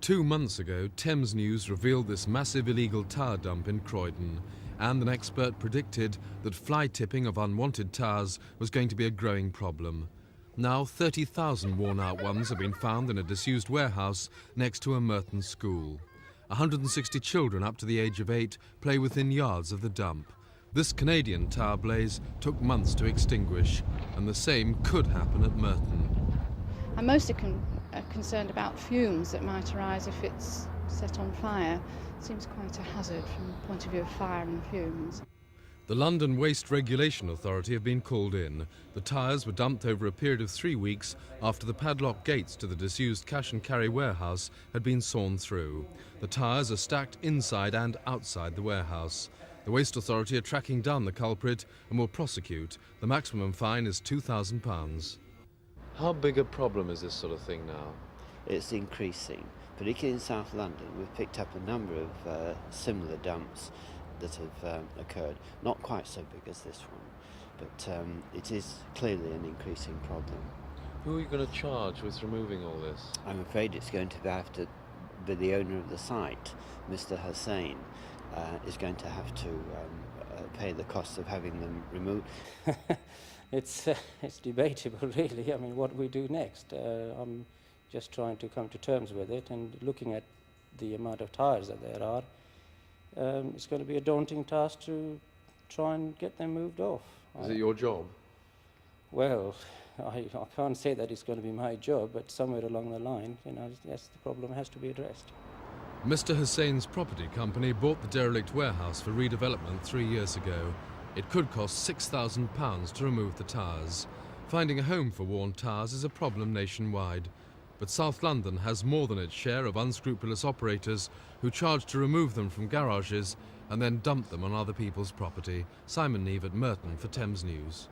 2 months ago, Thames News revealed this massive illegal tyre dump in Croydon, and an expert predicted that fly tipping of unwanted tyres was going to be a growing problem. Now 30,000 worn-out ones have been found in a disused warehouse next to a Merton school. 160 children up to the age of 8 play within yards of the dump. This Canadian tyre blaze took months to extinguish, and the same could happen at Merton. I'm mostly concerned about fumes that might arise if it's set on fire. It seems quite a hazard from the point of view of fire and fumes. The London Waste Regulation Authority have been called in. The tyres were dumped over a period of 3 weeks after the padlock gates to the disused cash and carry warehouse had been sawn through. The tyres are stacked inside and outside the warehouse. The Waste Authority are tracking down the culprit and will prosecute. The maximum fine is £2,000. How big a problem is this sort of thing now? It's increasing, particularly in South London. We've picked up a number of similar dumps that have occurred. Not quite so big as this one, but it is clearly an increasing problem. Who are you going to charge with removing all this? I'm afraid it's going to have to be the owner of the site, Mr. Hussain, is going to have to pay the cost of having them removed. It's debatable, really. I mean, what we do next. I'm just trying to come to terms with it, and looking at the amount of tyres that there are, it's going to be a daunting task to try and get them moved off. Is it your job? Well, I can't say that it's going to be my job, but somewhere along the line, yes, the problem has to be addressed. Mr. Hussain's property company bought the derelict warehouse for redevelopment 3 years ago. It could cost £6,000 to remove the tyres. Finding a home for worn tyres is a problem nationwide. But South London has more than its share of unscrupulous operators who charge to remove them from garages and then dump them on other people's property. Simon Neve at Merton for Thames News.